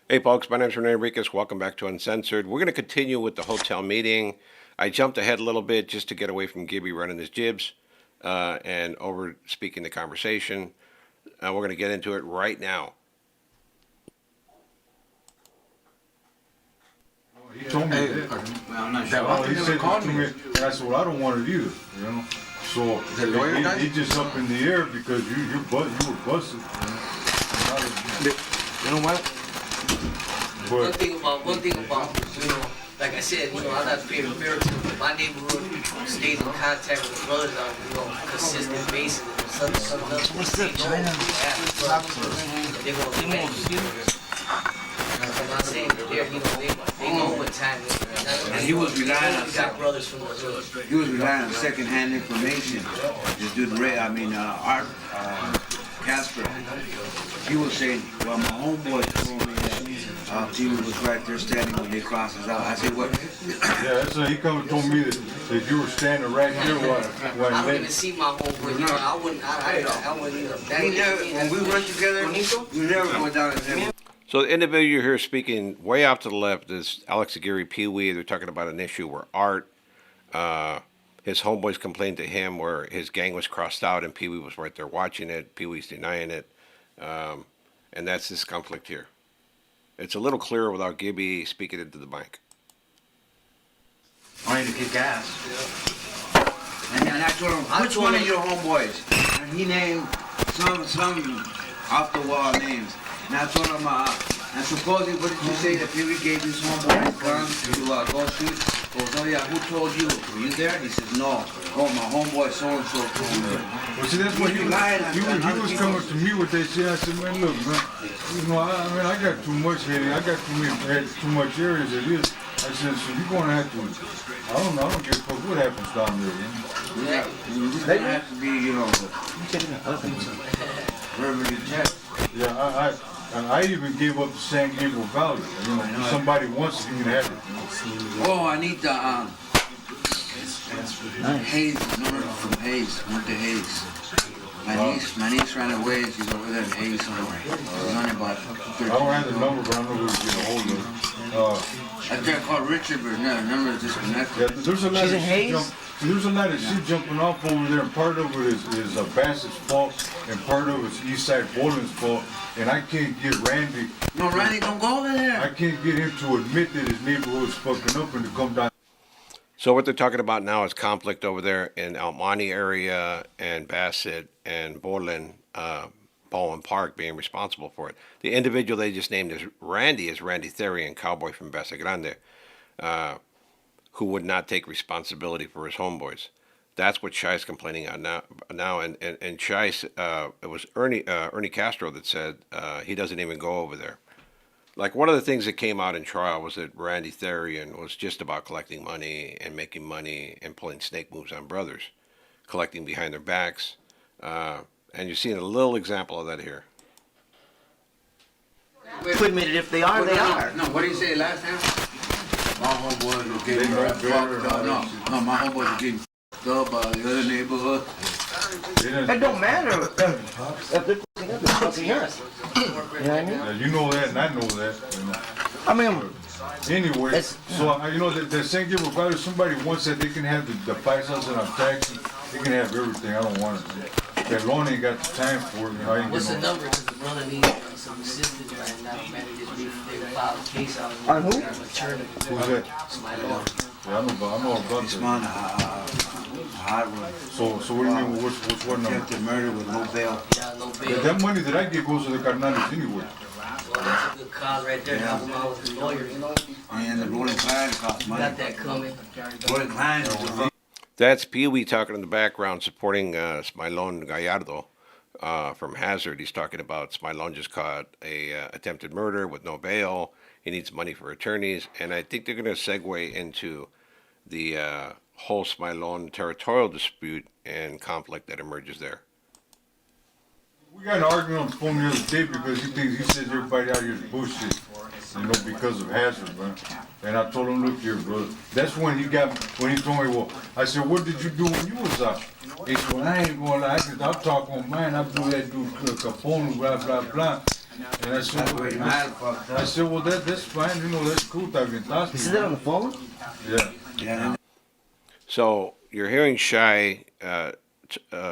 Hey folks, my name is Rene Enriquez. Welcome back to Uncensored. We're going to continue with the hotel meeting. I jumped ahead a little bit just to get away from Gibby running his jibs and over speaking the conversation. We're going to get into it right now. He told me that. Well, I'm not That sure. he said it to me, and I said, well, I don't want it either, you know. So The lawyer guy? he just up in the air because you were busted. You know what? One But thing about, like I said, I'm not paying favoritism, but my neighborhood stays in contact with the brothers on, consistent basis. If something comes up, they know they're gonna do it. I'm not saying that they know what time it is. And he was relying on We got brothers from the hood. He was relying on second-hand information. This dude, Art Casper. He was saying, well, my homeboy told me that Jimmy was right there standing when they crossed us out. I said, what? yeah, that's he come and told me that you were standing right here while I I don't even see my homeboy. I wouldn't even. We never, when we went together, we never went down and said, So the individual here speaking way off to the left is Alex Aguirre, Pee Wee. They're talking about an issue where Art, his homeboys complained to him where his gang was crossed out and Pee Wee was right there watching it. Pee Wee's denying it. And that's this conflict here. It's a little clearer without Gibby speaking into the mic. I need to kick ass. And I told him, which one of your homeboys? And he named some off the wall names. And I told him, and supposedly, what did you say that Pee Wee gave his homeboy his gun to go shoot? He goes, oh yeah, who told you? Were you there? He says, no. Oh, my homeboy so-and-so told me. Well, see, that's what he was coming to me with that shit. I said, man, look, man, I got too much headache. I got too much areas it is. I said, so you're going to have to, I don't give a fuck what happens down there, man. Yeah, you're going to have to be, verbally checked. Yeah, I even gave up the San Gabriel Valley. If somebody wants it, you can have it. Oh, I need the Hayes number from Hayes. Went to Hayes. My niece ran away. She's over there in Hayes somewhere. She's only about 13. I don't have the number, but I know who to get a hold of. I think called Richard, but no, the number is disconnected. Yeah, there's a lot of shit jumping off over there, and part of it is Bassett's fault, and part of it's Eastside Bowling's fault, and I can't get Randy. No, Randy, don't go over there. I can't get him to admit that his neighborhood's fucking up and to come down. So what they're talking about now is conflict over there in Almani area and Basset and Borland, Baldwin Park being responsible for it. The individual they just named is Randy Therian, cowboy from Basset Grande, who would not take responsibility for his homeboys. That's what Shai's complaining on now, and Shai, it was Ernie Castro that said he doesn't even go over there. Like one of the things that came out in trial was that Randy Therian was just about collecting money and making money and pulling snake moves on brothers, collecting behind their backs, and you're seeing a little example of that here. To admit it, if they are, they are. No, what did you say last time? My homeboys were getting fucked up. No, my homeboys were getting fucked up by the other neighborhood. It don't matter if they're fucking us. You know what I mean? Yeah, you know that, and I know that. I mean, Anyway, so the San Gabriel Valley, somebody wants that they can have the 5,000 on taxi. They can have everything. I don't want it. That loan ain't got the time for it. I ain't What's the getting no. number? Because the brother needs some assistance right now. Man, they filed a case out On who? Attorney. Who's that? Smileon. Yeah, I know about It's that. on hard one. So what do you mean? What's what number? Attempted murder with no bail. Yeah, no Yeah, bail. that money that I get goes to the Carnales anyway. Well, that's a good cause right there. Help him out with his lawyer, And the rolling client costs money. Got that coming. Rolling client is the That's Pee Wee talking in the background, supporting Smilion Gallardo from Hazard. He's talking about Smileon just caught a attempted murder with no bail. He needs money for attorneys, and I think they're going to segue into the whole Smileon territorial dispute and conflict that emerges there. We got an argument on the phone the other day because he says everybody out here is bullshit, because of Hazard, man. And I told him, look here, brother. That's when he told me, well, I said, what did you do when you was out? He said, well, I ain't gonna lie, I'll talk on mine, I'll do that dude Capone, blah, blah, blah. And I said, That's where you mad, fuck. I said, well, that's fine, you know, that's cool, está bien fácil. Is that on the phone? Yeah. Yeah. So you're hearing Shai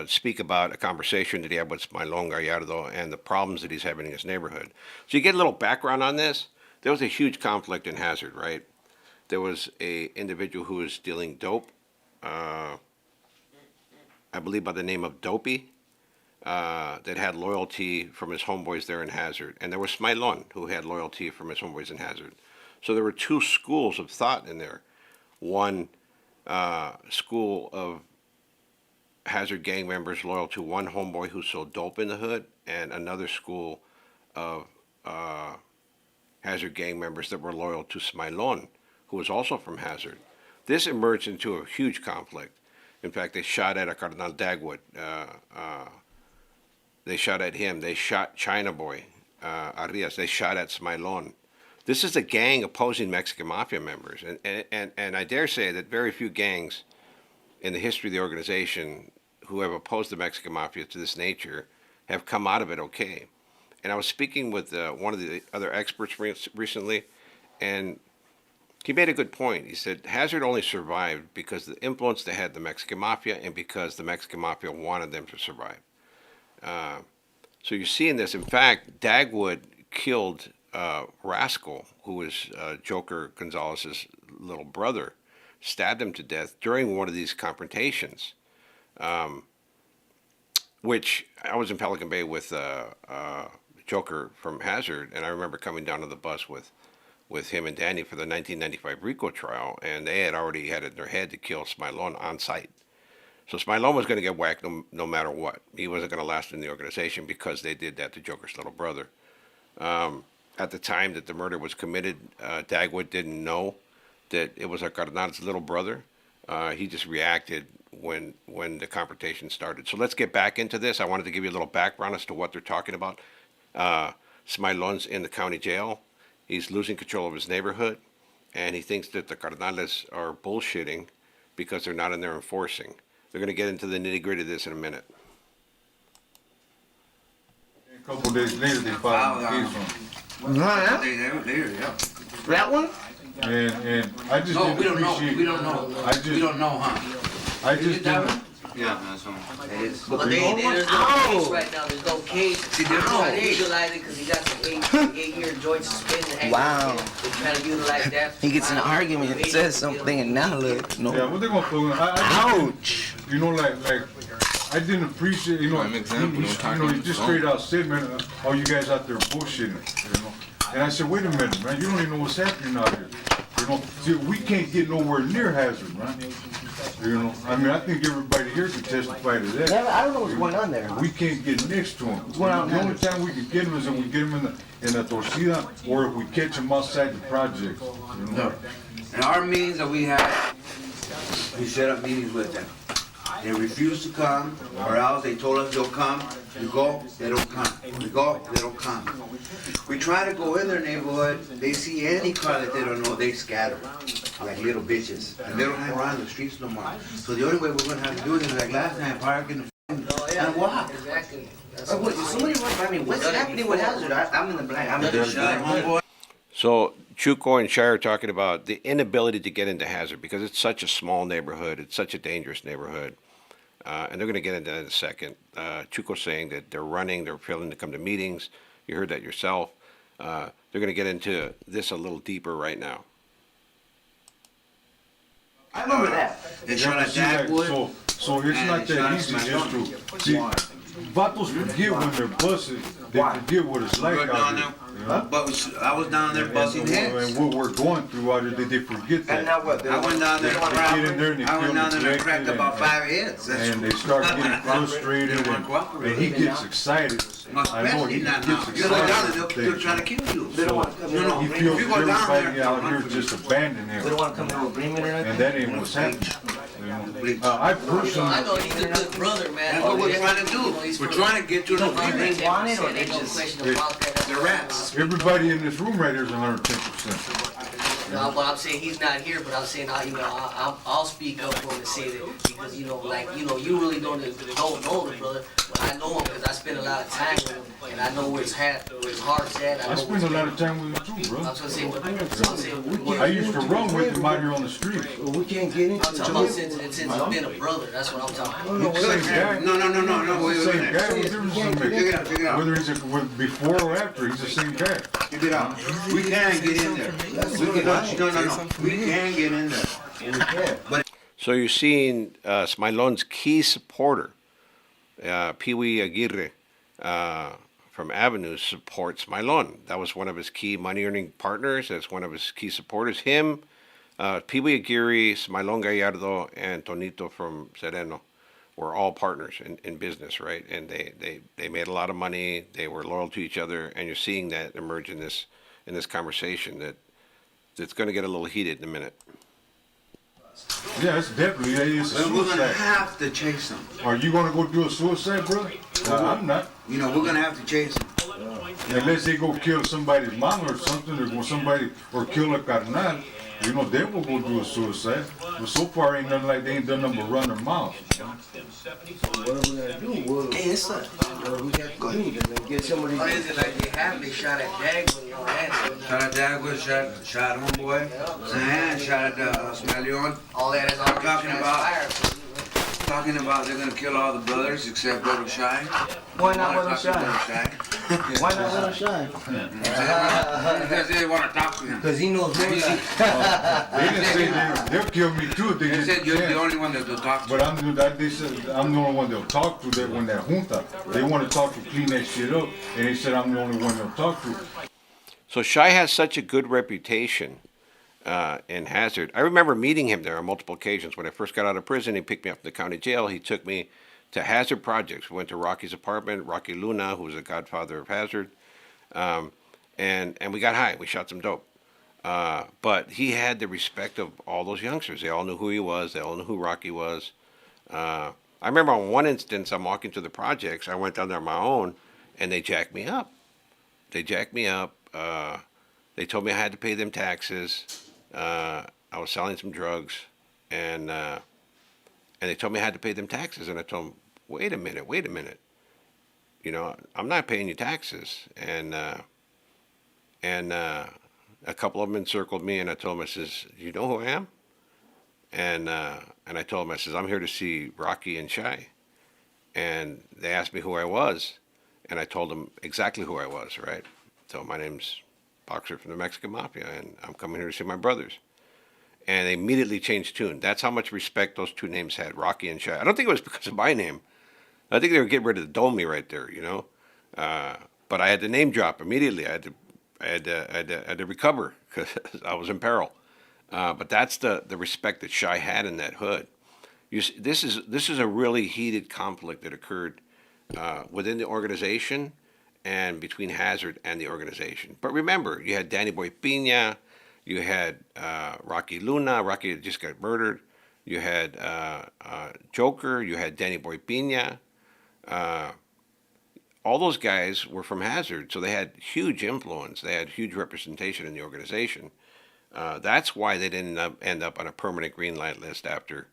speak about a conversation that he had with Smilion Gallardo and the problems that he's having in his neighborhood. So you get a little background on this. There was a huge conflict in Hazard, right? There was a individual who was dealing dope, I believe by the name of Dopey, that had loyalty from his homeboys there in Hazard. And there was Smileon, who had loyalty from his homeboys in Hazard. So there were two schools of thought in there. One school of Hazard gang members loyal to one homeboy who sold dope in the hood, and another school of Hazard gang members that were loyal to Smileon, who was also from Hazard. This emerged into a huge conflict. In fact, they shot at a Cardenal Dagwood. They shot at him. They shot China Boy, Arias. They shot at Smileon. This is a gang opposing Mexican Mafia members. And I dare say that very few gangs in the history of the organization who have opposed the Mexican Mafia to this nature have come out of it okay. And I was speaking with one of the other experts recently, and he made a good point. He said Hazard only survived because of the influence they had the Mexican Mafia and because the Mexican Mafia wanted them to survive. So you're seeing this. In fact, Dagwood killed Rascal, who was Joker Gonzalez's little brother, stabbed him to death during one of these confrontations. Which I was in Pelican Bay with Joker from Hazard, and I remember coming down to the bus with him and Danny for the 1995 RICO trial, and they had already had it in their head to kill Smileon on site. So Smileon was going to get whacked no matter what. He wasn't going to last in the organization because they did that to Joker's little brother. At the time that the murder was committed, Dagwood didn't know that it was a Cardenal's little brother. He just reacted when the confrontation started. So let's get back into this. I wanted to give you a little background as to what they're talking about. Smileon's in the county jail. He's losing control of his neighborhood, and he thinks that the Cardenales are bullshitting because they're not in there enforcing. They're going to get into the nitty-gritty of this in a minute. A couple days later, they filed a case on him. Later, yeah. That one? And I just No, didn't we don't know. appreciate. We don't know. I just- We don't know, huh? I just didn't. Yeah, that's one. It is. But there's no case right now. There's no case. See, there's no trying to case. utilize it because he got some 8-year joint suspended. Wow. They're trying to utilize that. He gets in an argument and says something, and now look, Yeah, no. what they gonna put? Ouch. You know, like I didn't appreciate. You know, Prime example, don't talk he just straight out said, man, all you guys out there bullshitting. You know, and I said, wait a minute, man, you don't even know what's happening out here. You know, see, we can't get nowhere near Hazard, man. You know, I mean, I think everybody here can testify to that. Yeah, I don't know what's going on there. We can't get next to him. going on The only in time we can get him is if we get him in the torcida, or if we catch him outside the project. You know? In our meetings that we had, we set up meetings with them. They refused to come, or else they told us they'll come. We go, they don't come. We go, they don't come. We try to go in their neighborhood, they see any car that they don't know, they scatter like little bitches. And they don't hang around the streets no more. So the only way we're gonna have to do it is like last time, park in the and walk. Exactly. Somebody run by me. What's happening with Hazard? I'm in the black. I'm in They're shot, homeboy. So Chuco and Shai are talking about the inability to get into Hazard because it's such a small neighborhood. It's such a dangerous neighborhood. And they're going to get into that in a second. Chuco's saying that they're running, they're failing to come to meetings. You heard that yourself. They're going to get into this a little deeper right now. I remember that. They shot at See, like, Dagwood. so it's and not they that shot easy at just to see. Vatos forget when they're busted. They forget what it's like We were out down here. there. You know? But I was down there busting heads. And what we're going through out here, they forget And now that. what? I went down there, They get in there and they I went feel down there and I neglected cracked about and- 5 heads. That's And they start getting frustrated They weren't and cooperating. he gets excited. I know he Especially not gets now. You go down there, excited. they'll try to kill you. They don't want to come No, no. He in. If feels you go down everybody there, out here just abandon They him. don't want to come to an agreement or And anything. that ain't what's happening. You know? I I personally, know he's a good brother, man. That's what we're trying to do. We're trying to get to an agreement. They want it or they just... They're rats. everybody in this room right here is 110%. No, but I'm saying he's not here, but I'm saying, I'll speak up for him and say that, because, you really don't know the brother, but I know him because I spend a lot of time with him, and I know where his heart's at. I spend a lot of time with him too, I bro. was gonna say, I used to run with him out here on the street. We can't get into I'm talking about since he's been a brother, that's what I'm talking about. He's the same guy. No, wait a Same minute. guy. What difference does it Check it out, make? check it out. Whether he's before or after, he's the same guy. Check it out. We can get in there. No. We can get in there. But So you're seeing Smilon's key supporter, Pee-wee Aguirre, from Avenue, supports Smilon. That was one of his key money-earning partners. That's one of his key supporters. Him, Pee-wee Aguirre, Smilion Gallardo, and Tonito from Sureno were all partners in business, right? And they made a lot of money. They were loyal to each other, and you're seeing that emerge in this conversation that's going to get a little heated in a minute. Yeah, it's definitely it's a we're gonna suicide. have to chase him. Are you gonna go do a suicide, brother? I'm not. We're gonna have to chase him. Unless they go kill somebody's mom or something, or kill a carnal, then we'll go do a suicide. But so far, ain't nothing like they ain't done nothing but run their mouth. What are we gonna do? What we got to do? Then get somebody. What is it, like they shot at Dagwood and all that, Shot at Dagwood, shot homeboy. And shot at Smileon. all that is already Talking about- transpired. Talking about they're gonna kill all the brothers except Brother Shy. Why not let him Talk to Brother shine? Shy. Why not let him shine? Because they wanna talk to him. Because he knows more. They didn't say they'll kill me too. They They just said you're the can't. only one that they'll talk to. But they said I'm the only one they'll talk to. That when that junta, they want to talk to clean that shit up, and they said I'm the only one they'll talk to. So Shai has such a good reputation in Hazard. I remember meeting him there on multiple occasions. When I first got out of prison, he picked me up from the county jail. He took me to Hazard projects. We went to Rocky's apartment, Rocky Luna, who was a godfather of Hazard, and we got high. We shot some dope. But he had the respect of all those youngsters. They all knew who he was. They all knew who Rocky was. I remember on one instance, I'm walking to the projects. I went down there on my own, and they jacked me up. They jacked me up. They told me I had to pay them taxes. I was selling some drugs, and they told me I had to pay them taxes. And I told them, wait a minute. I'm not paying you taxes. And a couple of them encircled me, and I told them, I says, you know who I am? And I told them, I says, I'm here to see Rocky and Shai. And they asked me who I was, and I told them exactly who I was, right? So my name's Boxer from the Mexican Mafia, and I'm coming here to see my brothers. And they immediately changed tune. That's how much respect those two names had, Rocky and Shai. I don't think it was because of my name. I think they were getting ready to dome me right there, But I had to name drop immediately. I had to recover because I was in peril. But that's the respect that Shai had in that hood. This is a really heated conflict that occurred within the organization and between Hazard and the organization. But remember, you had Danny Boy Pina, you had Rocky Luna. Rocky had just got murdered. You had Joker. You had Danny Boy Pina. All those guys were from Hazard, so they had huge influence. They had huge representation in the organization. That's why they didn't end up on a permanent green light list after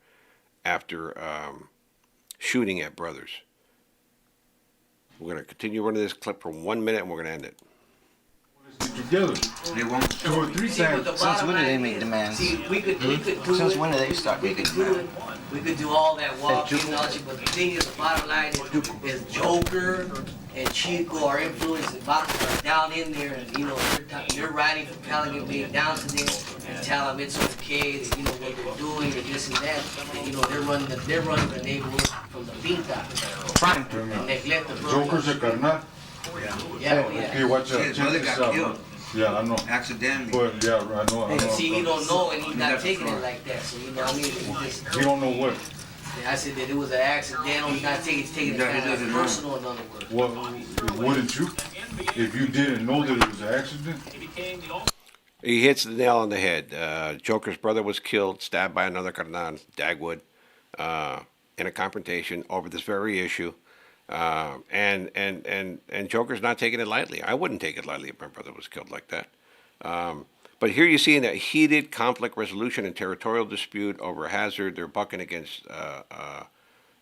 shooting at brothers. We're going to continue running this clip for 1 minute, and we're going to end it. Together, They won't. 2 or 3 See, but the times. bottom when did they line make is, demands? See, we could do Since it. when did they start We making could do it. We could do all that walking and all that shit, but the thing is, the bottom line is Joker and Chico are influencing boxers are down in there, and you're writing from telling them being down to them and tell them it's okay, that what they're doing or this and that. And, they're running the neighborhood from the pinta and neglect the Joker's a carnal. Yeah. Okay, watch out. His Check brother this got out. killed. Yeah, I know. Accidentally. But yeah, I know. See, he don't know, and he's not taking it like that. So what I mean? He don't know what. I said that it was an accidental. He's not taking it Yeah, he kind of doesn't know. personal. In other words. Well, wouldn't you? If you didn't know that it was an accident? He hits the nail on the head. Joker's brother was killed, stabbed by another carnal, Dagwood, in a confrontation over this very issue. And Joker's not taking it lightly. I wouldn't take it lightly if my brother was killed like that. But here you see in a heated conflict resolution and territorial dispute over Hazard, they're bucking against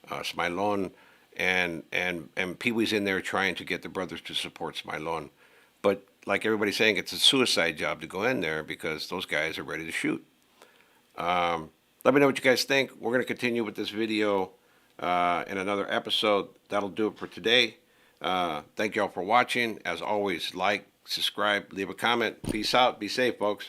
Smileon, and Pee Wee's in there trying to get the brothers to support Smileon. But like everybody's saying, it's a suicide job to go in there because those guys are ready to shoot. Let me know what you guys think. We're going to continue with this video in another episode. That'll do it for today. Thank you all for watching. As always, like, subscribe, leave a comment. Peace out. Be safe, folks.